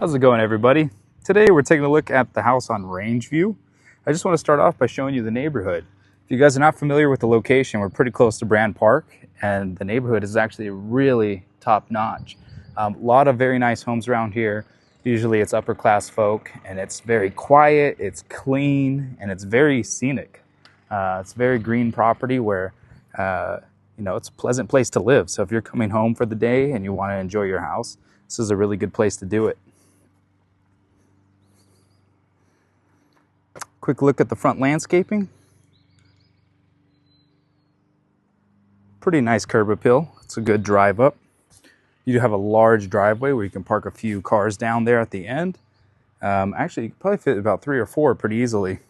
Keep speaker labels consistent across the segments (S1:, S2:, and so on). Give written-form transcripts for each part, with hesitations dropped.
S1: How's it going, everybody? Today we're taking a look at the house on Rangeview. I just want to start off by showing you the neighborhood. If you guys are not familiar with the location, we're pretty close to Brand Park, and the neighborhood is actually really top-notch. A lot of very nice homes around here. Usually it's upper-class folk, and it's very quiet, it's clean, and it's very scenic. It's very green property where it's a pleasant place to live. So if you're coming home for the day and you want to enjoy your house, this is a really good place to do it. Quick look at the front landscaping. Pretty nice curb appeal. It's a good drive up. You do have a large driveway where you can park a few cars down there at the end. Actually, you can probably fit about 3 or 4 pretty easily.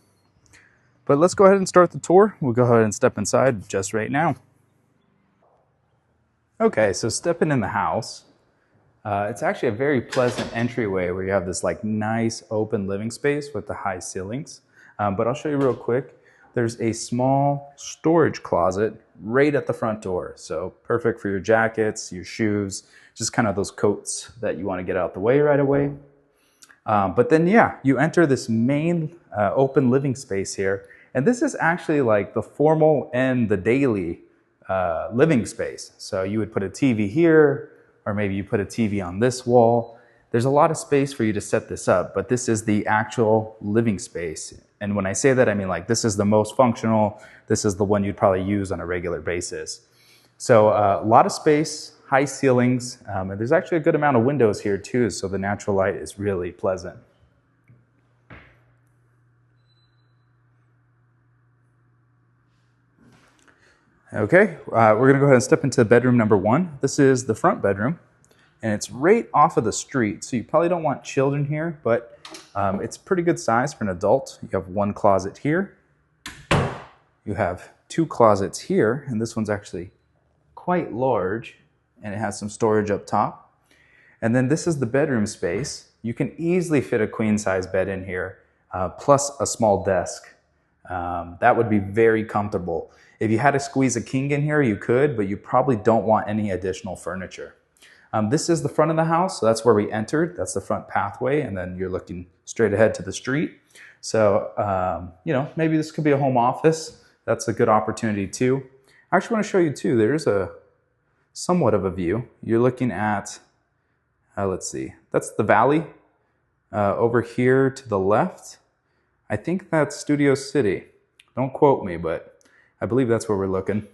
S1: But let's go ahead and start the tour. We'll go ahead and step inside just right now. Okay, so stepping in the house. It's actually a very pleasant entryway where you have this nice open living space with the high ceilings. But I'll show you real quick. There's a small storage closet right at the front door. So perfect for your jackets, your shoes, just kind of those coats that you want to get out the way right away. But then, you enter this main open living space here. And this is actually like the formal and the daily living space. So you would put a TV here, or maybe you put a TV on this wall. There's a lot of space for you to set this up, but this is the actual living space. And when I say that, I mean this is the most functional. This is the one you'd probably use on a regular basis. So a lot of space, high ceilings, and there's actually a good amount of windows here too, so the natural light is really pleasant. Okay, we're gonna go ahead and step into bedroom number 1. This is the front bedroom, and it's right off of the street, so you probably don't want children here, but it's pretty good size for an adult. You have one closet here. You have 2 closets here, and this one's actually quite large, and it has some storage up top. And then this is the bedroom space. You can easily fit a queen-size bed in here, plus a small desk. That would be very comfortable. If you had to squeeze a king in here, you could, but you probably don't want any additional furniture. This is the front of the house, so that's where we entered. That's the front pathway, and then you're looking straight ahead to the street. So, maybe this could be a home office. That's a good opportunity too. I actually want to show you too, there's a somewhat of a view. You're looking at, let's see, that's the valley. Over here to the left, I think that's Studio City. Don't quote me, but I believe that's where we're looking.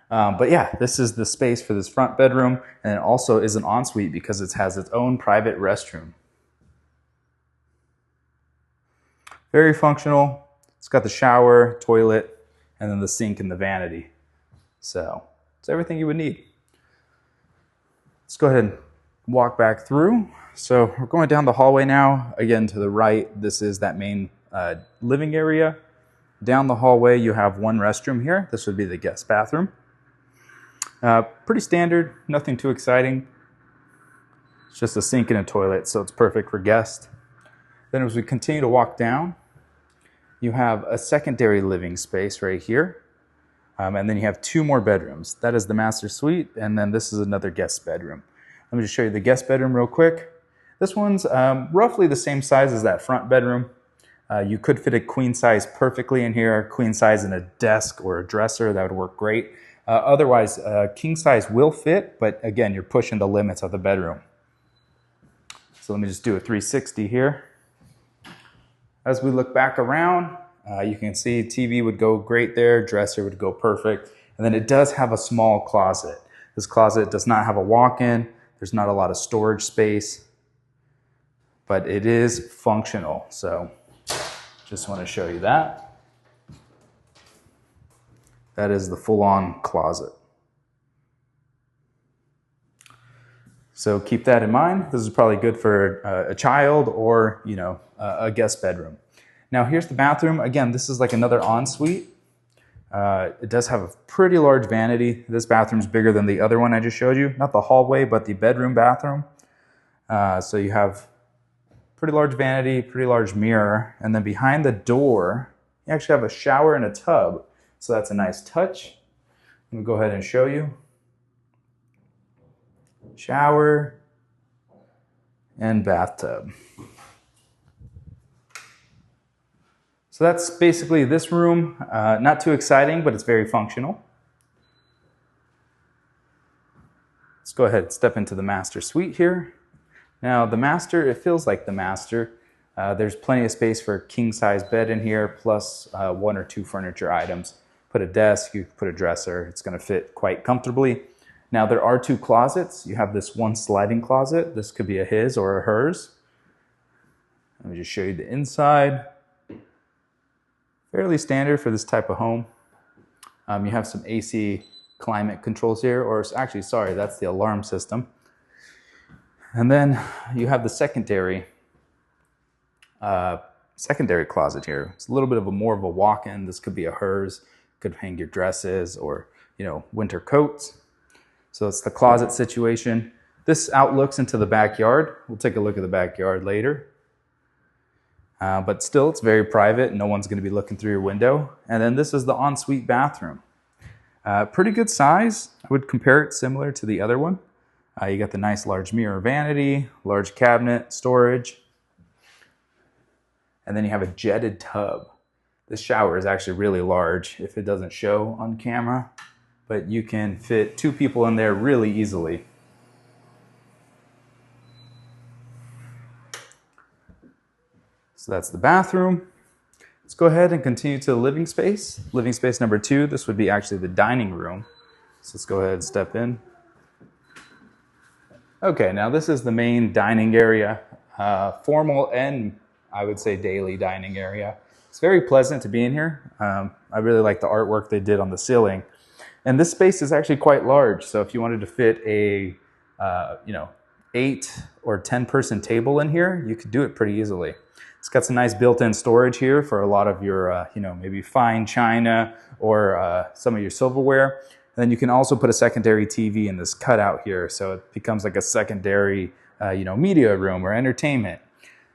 S1: But yeah, this is the space for this front bedroom, and it also is an ensuite because it has its own private restroom. Very functional. It's got the shower, toilet, and then the sink and the vanity. So it's everything you would need. Let's go ahead and walk back through. So we're going down the hallway now. Again, to the right, this is that main living area. Down the hallway, you have one restroom here. This would be the guest bathroom. Pretty standard, nothing too exciting. It's just a sink and a toilet, so it's perfect for guests. Then as we continue to walk down, you have a secondary living space right here. And then you have 2 more bedrooms. That is the master suite, and then this is another guest bedroom. Let me just show you the guest bedroom real quick. This one's roughly the same size as that front bedroom. You could fit a queen size perfectly in here, queen size in a desk or a dresser, that would work great. Otherwise, king size will fit, but again, you're pushing the limits of the bedroom. So let me just do a 360 here. As we look back around, you can see TV would go great there, dresser would go perfect, and then it does have a small closet. This closet does not have a walk-in, there's not a lot of storage space, but it is functional, so just want to show you that. That is the full-on closet. So keep that in mind. This is probably good for a child or, a guest bedroom. Now here's the bathroom. Again, this is like another ensuite. It does have a pretty large vanity. This bathroom's bigger than the other one I just showed you. Not the hallway, but the bedroom bathroom. So you have pretty large vanity, pretty large mirror. And then behind the door, you actually have a shower and a tub. So that's a nice touch. I'm gonna go ahead and show you. Shower, and bathtub. So that's basically this room. Not too exciting, but it's very functional. Let's go ahead and step into the master suite here. Now the master, it feels like the master. There's plenty of space for a king-size bed in here, plus 1 or 2 furniture items. Put a desk, you put a dresser. It's going to fit quite comfortably. Now there are 2 closets. You have this one sliding closet. This could be a his or a hers. Let me just show you the inside. Fairly standard for this type of home. You have some AC climate controls here, or actually, sorry, that's the alarm system. And then you have the secondary closet here. It's a little bit of more of a walk-in. This could be a hers. Could hang your dresses or, winter coats. So it's the closet situation. This outlooks into the backyard. We'll take a look at the backyard later. But still, it's very private. No one's going to be looking through your window. And then this is the ensuite bathroom. Pretty good size. I would compare it similar to the other one. You got the nice large mirror vanity, large cabinet, storage. And then you have a jetted tub. This shower is actually really large if it doesn't show on camera. But you can fit 2 people in there really easily. So that's the bathroom. Let's go ahead and continue to the living space. Living space number 2, this would be actually the dining room. So let's go ahead and step in. Okay, now this is the main dining area. Formal and I would say daily dining area. It's very pleasant to be in here. I really like the artwork they did on the ceiling. And this space is actually quite large. So if you wanted to fit a 8 or 10 person table in here, you could do it pretty easily. It's got some nice built-in storage here for a lot of your, maybe fine china or some of your silverware. And then you can also put a secondary TV in this cutout here. So it becomes like a secondary, media room or entertainment.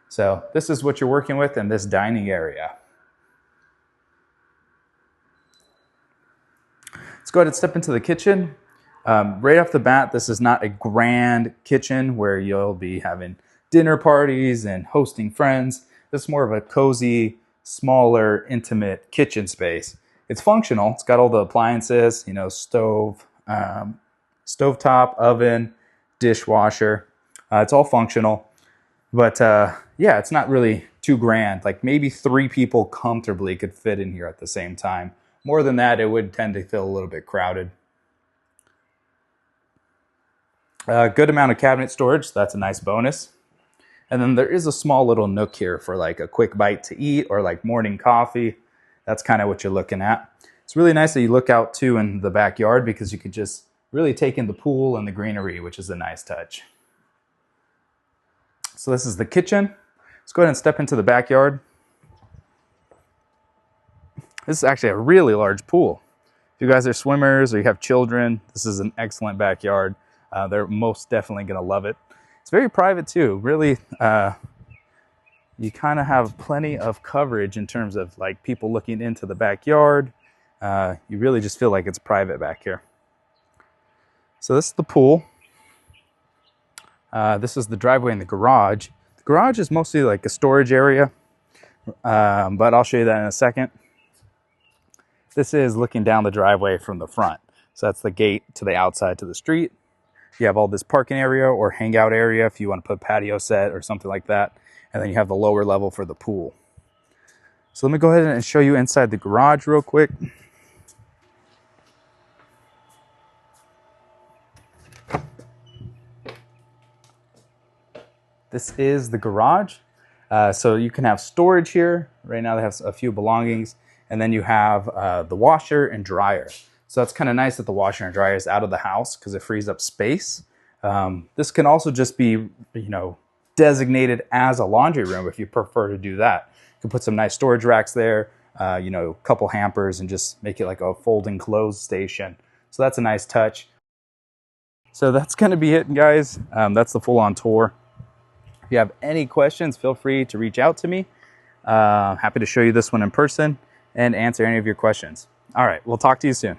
S1: So this is what you're working with in this dining area. Let's go ahead and step into the kitchen. Right off the bat, this is not a grand kitchen where you'll be having dinner parties and hosting friends. This is more of a cozy, smaller, intimate kitchen space. It's functional. It's got all the appliances, stove, stovetop, oven, dishwasher. It's all functional. But it's not really too grand. Like maybe 3 people comfortably could fit in here at the same time. More than that, it would tend to feel a little bit crowded. Good amount of cabinet storage. That's a nice bonus. And then there is a small little nook here for like a quick bite to eat or like morning coffee. That's kind of what you're looking at. It's really nice that you look out too in the backyard because you could just really take in the pool and the greenery, which is a nice touch. So this is the kitchen. Let's go ahead and step into the backyard. This is actually a really large pool. If you guys are swimmers or you have children, this is an excellent backyard. They're most definitely going to love it. It's very private too. Really, you kind of have plenty of coverage in terms of like people looking into the backyard. You really just feel like it's private back here. So this is the pool. This is the driveway and the garage. The garage is mostly like a storage area, but I'll show you that in a second. This is looking down the driveway from the front. So that's the gate to the outside to the street. You have all this parking area or hangout area if you want to put a patio set or something like that. And then you have the lower level for the pool. So let me go ahead and show you inside the garage real quick. This is the garage. So you can have storage here. Right now they have a few belongings. And then you have the washer and dryer. So that's kind of nice that the washer and dryer is out of the house because it frees up space. This can also just be, designated as a laundry room if you prefer to do that. You can put some nice storage racks there, a couple hampers and just make it like a folding clothes station. So that's a nice touch. So that's going to be it, guys. That's the full-on tour. If you have any questions, feel free to reach out to me. Happy to show you this one in person and answer any of your questions. All right, we'll talk to you soon.